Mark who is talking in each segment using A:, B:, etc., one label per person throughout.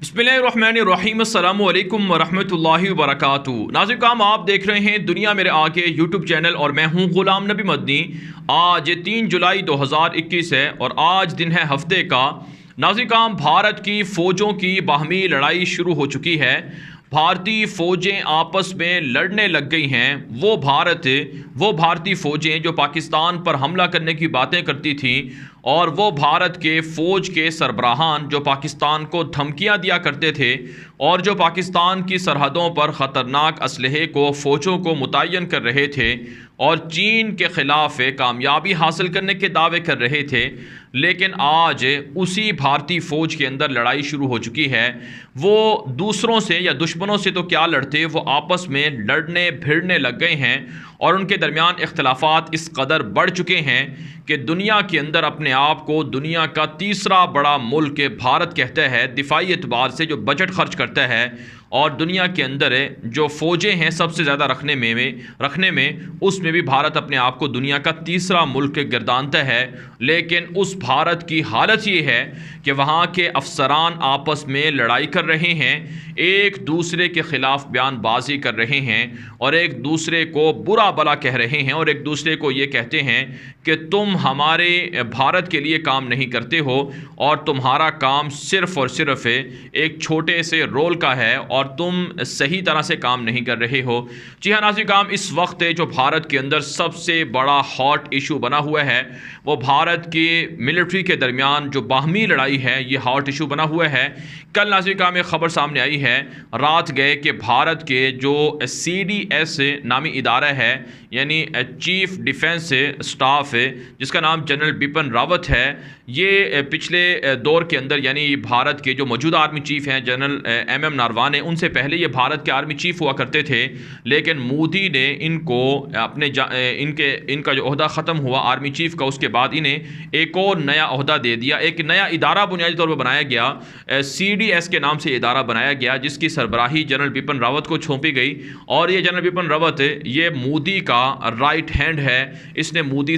A: बिस्मिल्लाहिर्रहमानिर्रहीम अस्सलामु अलैकुम वरहमतुल्लाहि वबरकातुहू। नाज़रीन, आप देख रहे हैं दुनिया मेरे आगे यूट्यूब चैनल और मैं हूं ग़ुलाम नबी मदनी। आज 3 जुलाई 2021 है और आज दिन है हफ्ते का। नाज़रीन, भारत की फ़ौजों की बाहमी लड़ाई शुरू हो चुकी है। भारतीय फ़ौजें आपस में लड़ने लग गई हैं। वो भारतीय फ़ौजें जो पाकिस्तान पर हमला करने की बातें करती थीं और वो भारत के फ़ौज के सरबराहान जो पाकिस्तान को धमकियां दिया करते थे और जो पाकिस्तान की सरहदों पर ख़तरनाक असलहे को फ़ौजों को मुतय्यन कर रहे थे और चीन के ख़िलाफ़ कामयाबी हासिल करने के दावे कर रहे थे, लेकिन आज उसी भारतीय फ़ौज के अंदर लड़ाई शुरू हो चुकी है। वो दूसरों से या दुश्मनों से तो क्या लड़ते, वो आपस में लड़ने भिड़ने लग गए हैं और उनके दरमियान इख्तलाफात इस कदर बढ़ चुके हैं कि दुनिया के अंदर अपने आप को दुनिया का तीसरा बड़ा मुल्क भारत कहता है, दिफाई एतबार से जो बजट खर्च करता है और दुनिया के अंदर जो फ़ौजें हैं सबसे ज़्यादा रखने में उसमें भी भारत अपने आप को दुनिया का तीसरा मुल्क गिरदानता है। लेकिन उस भारत की हालत ये है कि वहाँ के अफसरान आपस में लड़ाई कर रहे हैं, एक दूसरे के ख़िलाफ़ बयानबाजी कर रहे हैं और एक दूसरे को बुरा भला कह रहे हैं और एक दूसरे को ये कहते हैं कि तुम हमारे भारत के लिए काम नहीं करते हो और तुम्हारा काम सिर्फ़ और सिर्फ एक छोटे से रोल का है और तुम सही तरह से काम नहीं कर रहे हो। जी हाँ नाज़रीन, इस वक्त जो भारत के अंदर सबसे बड़ा हॉट इशू बना हुआ है वो भारत की मिलिट्री के दरमियान जो बाहमी लड़ाई है, ये हॉट इशू बना हुआ है। कल नाज़रीन में ख़बर सामने आई है, रात गए कि भारत के जो CDS नामी इदारा है, यानी चीफ़ डिफेंस स्टाफ जिसका नाम जनरल बिपिन रावत है, ये पिछले दौर के अंदर यानी भारत के जो मौजूदा आर्मी चीफ़ हैं जनरल MM नारवाने, उनसे पहले ये भारत के आर्मी चीफ़ हुआ करते थे। लेकिन मोदी ने इनको इनका जो ओहदा ख़त्म हुआ आर्मी चीफ़ का, उसके बाद इन्हें एक और नया ओहदा दे दिया। एक नया इदारा बुनियादी तौर पर बनाया गया, CDS के नाम से इदारा बनाया गया, जिसकी सरबराही जनरल बिपिन रावत को सौंपी गई। और ये जनरल बिपिन रावत ये मोदी का राइट हैंड है। इसने मोदी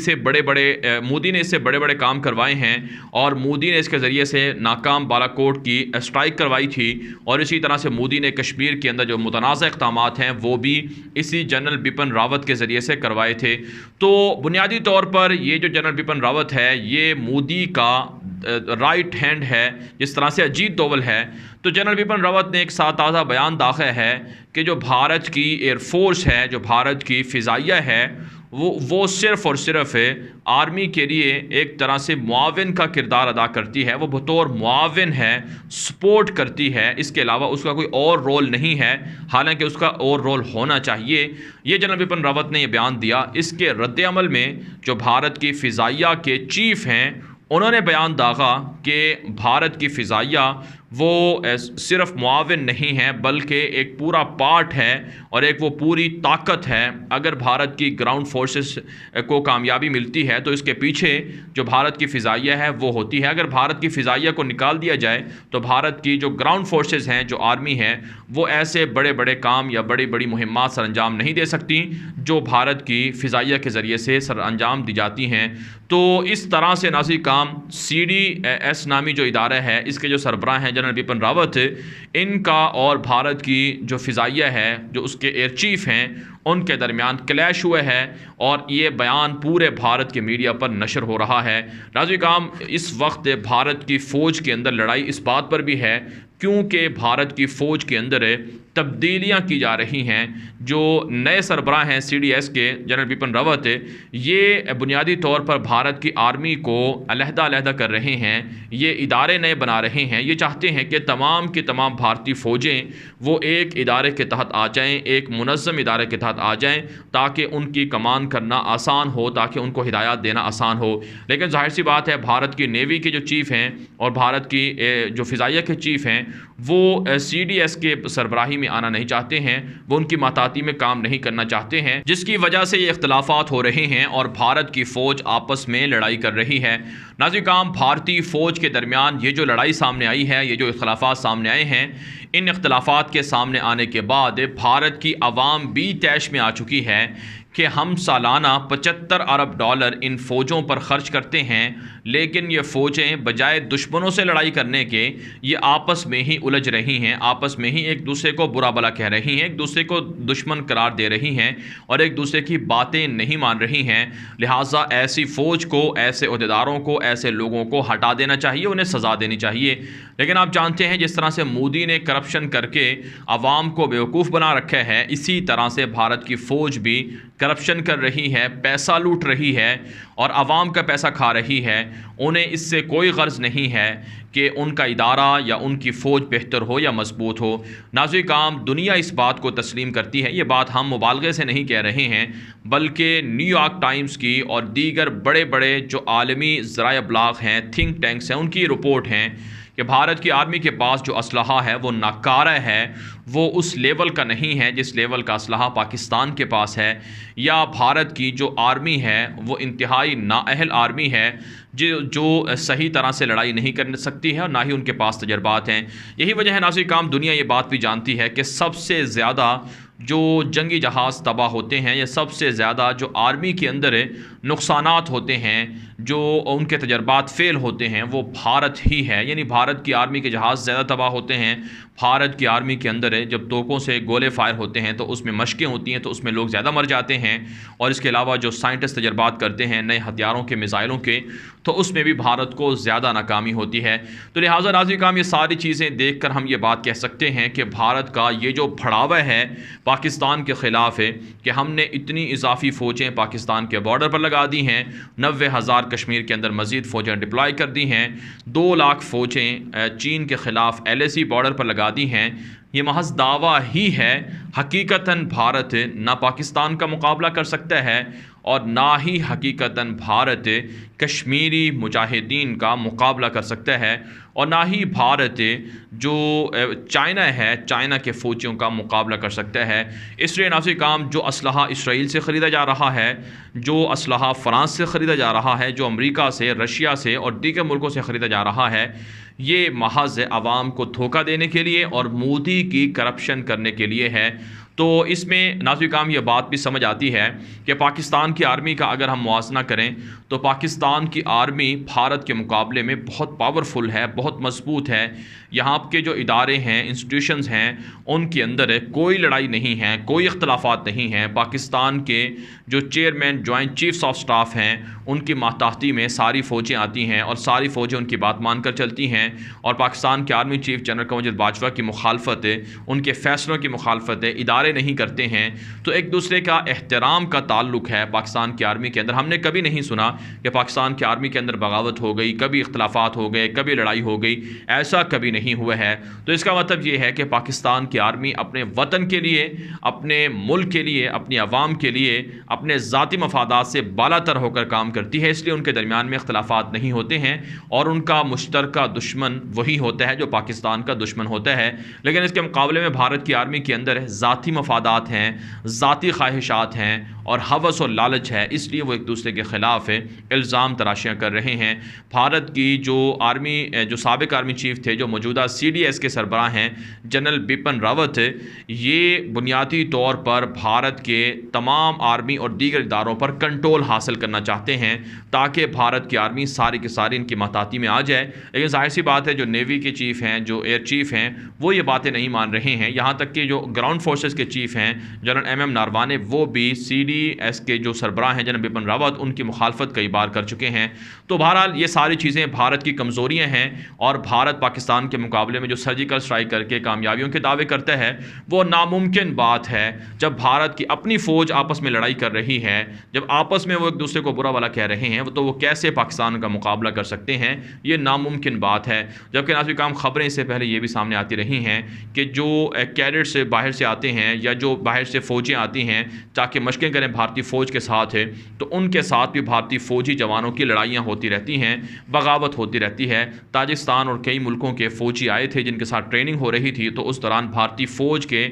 A: ने इससे बड़े बड़े काम करवाए हैं और मोदी ने इसके ज़रिए से नाकाम बालाकोट की स्ट्राइक करवाई थी और इसी तरह से मोदी ने कश्मीर के अंदर जो मुतनाज़ा इक़दामात हैं वो भी इसी जनरल बिपिन रावत के ज़रिए से करवाए थे। तो बुनियादी तौर पर ये जो जनरल बिपिन रावत है ये मोदी का राइट हैंड है, जिस तरह से अजीत डोवल है। तो जनरल बिपिन रावत ने एक साथ ताज़ा बयान दाखिल है कि जो भारत की एयरफोर्स है, जो भारत की फ़िज़ाइया है, वो सिर्फ़ और सिर्फ आर्मी के लिए एक तरह से मुआविन का किरदार अदा करती है। वो बतौर मुआविन है, सपोर्ट करती है, इसके अलावा उसका कोई और रोल नहीं है, हालांकि उसका और रोल होना चाहिए। ये जनरल बिपिन रावत ने यह बयान दिया। इसके रद्द-ए-अमल में जो भारत की फ़िज़ाइया के चीफ़ हैं उन्होंने बयान दागा कि भारत की फ़िज़ाइया वो सिर्फ मुआविन नहीं है बल्कि एक पूरा पार्ट है और एक वो पूरी ताकत है। अगर भारत की ग्राउंड फोर्सेस को कामयाबी मिलती है तो इसके पीछे जो भारत की फ़िज़ाइया है वो होती है। अगर भारत की फ़िज़ाइया को निकाल दिया जाए तो भारत की जो ग्राउंड फोर्सेस हैं, जो आर्मी है, वो ऐसे बड़े बड़े काम या बड़ी बड़ी मुहिम्मात सर अंजाम नहीं दे सकती जो भारत की फ़िज़ाइया के ज़रिए से सर अंजाम दी जाती हैं। तो इस तरह से नाज़रीन काम CDS नामी जो इदारा है, इसके जो सरबराह हैं जनरल बिपिन रावत, इनका और भारत की जो फ़िज़ाइया है, जो उसके एयर चीफ़ हैं, उनके दरमियान क्लैश हुआ है और ये बयान पूरे भारत के मीडिया पर नशर हो रहा है। नाज़रीन काम इस वक्त भारत की फ़ौज के अंदर लड़ाई इस बात पर भी है क्योंकि भारत की फ़ौज के अंदर तब्दीलियां की जा रही हैं। जो नए सरबराह हैं CDS के जनरल बिपिन रावत, ये बुनियादी तौर पर भारत की आर्मी को अलहदा कर रहे हैं, ये इदारे नए बना रहे हैं। ये चाहते हैं कि तमाम की तमाम भारतीय फ़ौजें वो एक इदारे के तहत आ जाएं, एक मुनज़्ज़म इदारे के तहत आ जाएं, ताकि उनकी कमान करना आसान हो, ताकि उनको हिदायत देना आसान हो। लेकिन ज़ाहिर सी बात है भारत की नेवी के जो चीफ़ हैं और भारत की जो फ़िज़ाइया के चीफ़ हैं वो CDS के सरबराही में आना नहीं चाहते हैं, वो उनकी माताती में काम नहीं करना चाहते हैं, जिसकी वजह से ये इख्तलाफात हो रहे हैं और भारत की फ़ौज आपस में लड़ाई कर रही है। नाज़रीन काम भारतीय फ़ौज के दरमियान ये जो लड़ाई सामने आई है, ये जो इख्तलाफात सामने आए हैं, इन इख्तलाफात के सामने आने के बाद भारत की अवाम भी तैश में आ चुकी है कि हम सालाना 75 अरब डॉलर इन फ़ौजों पर ख़र्च करते हैं, लेकिन ये फ़ौजें बजाय दुश्मनों से लड़ाई करने के ये आपस में ही उलझ रही हैं, आपस में ही एक दूसरे को बुरा भला कह रही हैं, एक दूसरे को दुश्मन करार दे रही हैं और एक दूसरे की बातें नहीं मान रही हैं। लिहाजा ऐसी फ़ौज को, ऐसे अहदेदारों को, ऐसे लोगों को हटा देना चाहिए, उन्हें सज़ा देनी चाहिए। लेकिन आप जानते हैं जिस तरह से मोदी ने करप्शन करके आवाम को बेवकूफ़ बना रखा है, इसी तरह से भारत की फ़ौज भी करप्शन कर रही है, पैसा लूट रही है और आवाम का पैसा खा रही है। उन्हें इससे कोई गर्ज नहीं है कि उनका इदारा या उनकी फ़ौज बेहतर हो या मजबूत हो। नाज़रीन काम, दुनिया इस बात को तस्लीम करती है, ये बात हम मुबालगे से नहीं कह रहे हैं, बल्कि न्यूयॉर्क टाइम्स की और दीगर बड़े बड़े जो आलमी ज़राए अबलाग हैं, थिंक टैंक्स हैं, उनकी रिपोर्ट हैं कि भारत की आर्मी के पास जो असलहा है वो नाकारा है, वो उस लेवल का नहीं है जिस लेवल का असलहा पाकिस्तान के पास है। या भारत की जो आर्मी है वो इंतहाई नाअहल आर्मी है जो सही तरह से लड़ाई नहीं कर सकती है और ना ही उनके पास तजर्बात हैं। यही वजह है नाज़रीन काम, दुनिया ये बात भी जानती है कि सबसे ज़्यादा जो जंगी जहाज़ तबाह होते हैं या सबसे ज़्यादा जो आर्मी के अंदर नुकसानात होते हैं, जो उनके तजर्बात फ़ेल होते हैं, वो भारत ही है। यानी भारत की आर्मी के जहाज़ ज़्यादा तबाह होते हैं। भारत की आर्मी के अंदर जब तोपों से गोले फायर होते हैं तो उसमें मशकें होती हैं, तो उसमें लोग ज़्यादा मर जाते हैं। और इसके अलावा जो साइंटिस्ट तजर्बात करते हैं नए हथियारों के, मिसाइलों के, तो उसमें भी भारत को ज़्यादा नाकामी होती है। तो लिहाजा नाज़रीन काम, ये सारी चीज़ें देख कर हम ये बात कह सकते हैं कि भारत का ये जो भड़ावा है पाकिस्तान के ख़िलाफ़ है कि हमने इतनी इजाफी फ़ौजें पाकिस्तान के बॉर्डर पर लगा दी हैं, 90,000 कश्मीर के अंदर मज़ीद फ़ौजें डिप्लॉय कर दी हैं, 2 लाख फ़ौजें चीन के ख़िलाफ़ LAC बॉर्डर पर लगा दी हैं। ये महज दावा ही है, हकीकतन भारत ना पाकिस्तान का मुकाबला कर सकता है और ना ही हकीकतन भारत कश्मीरी मुजाहिदीन का मुकाबला कर सकता है और ना ही भारत जो चाइना है, चाइना के फ़ौजियों का मुकाबला कर सकता है। इसलिए नाज़रीन काम, जो असलहा इसराइल से ख़रीदा जा रहा है, जो असलहा फ़्रांस से ख़रीदा जा रहा है, जो अमेरिका से, रशिया से और दीगर मुल्कों से ख़रीदा जा रहा है, ये महज आवाम को धोखा देने के लिए और मोदी की करप्शन करने के लिए है। तो इसमें नाज़रीन काम ये बात भी समझ आती है कि पाकिस्तान की आर्मी का अगर हम मुआवजा करें तो पाकिस्तान की आर्मी भारत के मुकाबले में बहुत पावरफुल है, बहुत मजबूत है। यहाँ के जो इदारे हैं, इंस्टीट्यूशंस हैं, उनके अंदर कोई लड़ाई नहीं है, कोई इख्तलाफात नहीं हैं। पाकिस्तान के जो chairman joint chiefs of staff हैं, उनकी मातहती में सारी फ़ौजें आती हैं और सारी फ़ौजें उनकी बात मानकर चलती हैं। और पाकिस्तान के आर्मी चीफ जनरल कमर बाजवा की मुखालफत, उनके फ़ैसलों की मुखालफत इदारे नहीं करते हैं। तो एक दूसरे का एहतराम का ताल्लुक है पाकिस्तान की आर्मी के अंदर। हमने कभी नहीं सुना कि पाकिस्तान की आर्मी के अंदर बगावत हो गई, कभी इख्तलाफात हो गए, कभी लड़ाई हो गई, ऐसा कभी नहीं हुआ है। तो इसका मतलब ये है कि पाकिस्तान की आर्मी अपने वतन के लिए, अपने मुल्क के लिए, अपनी आवाम के लिए, अपने ज़ाती मफादात से बालातर होकर काम करती है। इसलिए उनके दरमियान में इख्तलाफात नहीं होते हैं और उनका मुश्तरका दुश्मन वही होता है जो पाकिस्तान का दुश्मन होता है। लेकिन इसके मुकाबले में भारत की आर्मी के अंदर ज़ाती मफादात हैं, ज़ाती ख्वाहिशात हैं और हवस और लालच है, इसलिए वो एक दूसरे के ख़िलाफ़ इल्ज़ाम तराशियाँ कर रहे हैं। भारत की जो आर्मी, जो साबिक आर्मी चीफ थे, जो मौजूदा CDS के सरबराह हैं जनरल बिपिन रावत, ये बुनियादी तौर पर भारत के तमाम आर्मी और दीगर इदारों पर कंट्रोल हासिल करना चाहते हैं ताकि भारत की आर्मी सारी की सारी इनकी महताती में आ जाए। लेकिन जाहिर सी बात है, जो नेवी के चीफ़ हैं, जो एयर चीफ़ हैं, वो ये बातें नहीं मान रहे हैं। यहाँ तक कि जो ग्राउंड फोर्सेस के चीफ़ हैं जनरल MM नारवाने, वो भी CDS के जो सरबराह हैं जनरल बिपिन रावत, उनकी मुखालफत कई बार कर चुके हैं। तो बहरहाल ये सारी चीज़ें भारत की कमज़ोरियाँ हैं और भारत पाकिस्तान के मुकाबले में जो सर्जिकल स्ट्राइक करके कामयाबियों के दावे करता है वो नामुमकिन बात है। जब भारत की अपनी फ़ौज आपस में लड़ाई कर रही है, जब आपस में वो एक दूसरे को बुरा भला कह रहे हैं, तो वो कैसे पाकिस्तान का मुकाबला कर सकते हैं? ये नामुमकिन बात है। जबकि नाज़रीन काम, खबरें इससे पहले ये भी सामने आती रही हैं कि जो कैडेट्स बाहर से आते हैं या जो बाहर से फ़ौजें आती हैं ताकि मशक़ें करें भारतीय फ़ौज के साथ है, तो उनके साथ भी भारतीय फ़ौजी जवानों की लड़ाइयाँ होती रहती हैं, बगावत होती रहती है। ताजिकिस्तान और कई मुल्कों के फ़ौजी आए थे जिनके साथ ट्रेनिंग हो रही थी, तो उस दौरान भारतीय फ़ौज के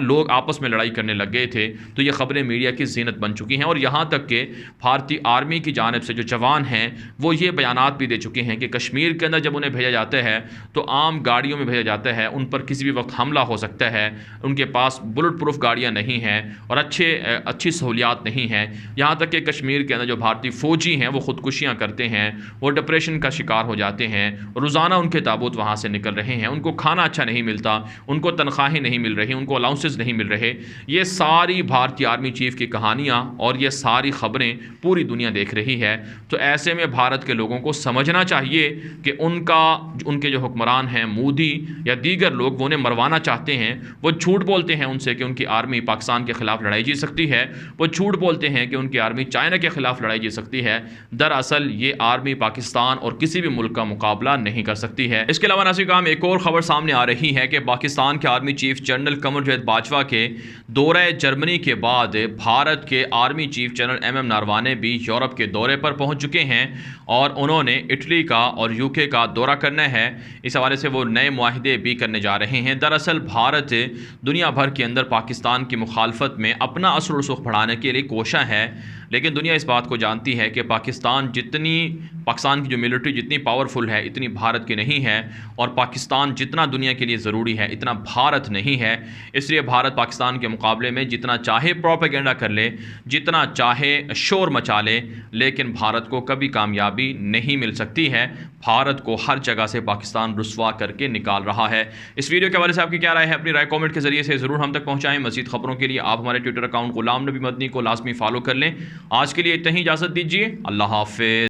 A: लोग आपस में लड़ाई करने लग गए थे। तो ये ख़बरें मीडिया की ज़ीनत बन चुकी हैं और यहाँ तक कि भारतीय आर्मी की जानिब से जो जवान हैं वो ये बयानात भी दे चुके हैं कि कश्मीर के अंदर जब उन्हें भेजा जाता है तो आम गाड़ियों में भेजा जाता है, उन पर किसी भी वक्त हमला हो सकता है, उनके पास बुलेट प्रूफ गाड़ियाँ नहीं हैं और अच्छी सहूलियात नहीं हैं। यहाँ तक कि कश्मीर के अंदर जो भारतीय फ़ौजी हैं वो ख़ुदकुशियाँ करते हैं, वो डिप्रेशन का शिकार हो जाते हैं, रोज़ाना उनके ताबूत वहाँ से निकल रहे हैं, उनको खाना अच्छा नहीं मिलता, उनको तनख्वाहें नहीं मिल रही, उनको अलाउंसेस नहीं मिल रहे। ये सारी भारतीय आर्मी चीफ़ की कहानियाँ और ये सारी ख़बरें पूरी दुनिया देख रही है। तो ऐसे में भारत के लोगों को समझना चाहिए कि उनके जो हुक्मरान हैं मोदी या दीगर लोग वो उन्हें मरवाना चाहते हैं। वो झूठ बोलते हैं उनसे कि उनकी आर्मी पाकिस्तान के ख़िलाफ़ लड़ाई जीत सकती है, वो झूठ बोलते हैं कि उनकी आर्मी चाइना के ख़िलाफ़ लड़ाई जीत सकती है। दरअसल ये आर्मी पाकिस्तान और किसी भी मुल्क का मुकाबला नहीं कर सकती है। इसके अलावा नाज़रीन हम एक और ख़बर सामने आ रही है कि पाकिस्तान के army chief general Qamar Javed Bajwa के दौरे जर्मनी के बाद भारत के army chief general MM Naravane भी यूरोप के दौरे पर पहुंच चुके हैं और उन्होंने इटली का और UK का दौरा करना है। इस हवाले से वो नए मुआहिदे भी करने जा रहे हैं। दरअसल भारत दुनिया भर के अंदर पाकिस्तान की मुखालफत में अपना असर और रुख बढ़ाने के लिए कोशा है, लेकिन दुनिया इस बात को जानती है कि पाकिस्तान की जो मिलिट्री जितनी पावरफुल है इतनी भारत की नहीं है, और पाकिस्तान जितना दुनिया के लिए ज़रूरी है इतना भारत नहीं है। इसलिए भारत पाकिस्तान के मुकाबले में जितना चाहे प्रोपेगेंडा कर ले, जितना चाहे शोर मचा ले, लेकिन भारत को कभी कामयाबी नहीं मिल सकती है। भारत को हर जगह से पाकिस्तान रुस्वा करके निकाल रहा है। इस वीडियो के बारे में आपकी क्या राय है? अपनी राय कमेंट के जरिए से ज़रूर हम तक पहुँचाएँ। मज़ीद खबरों के लिए आप हमारे ट्विटर अकाउंट गुलाम नबी मदनी को लाजमी फॉलो कर लें। आज के लिए इतना ही, इजाज़त दीजिए। अल्लाह हाफ़िज़।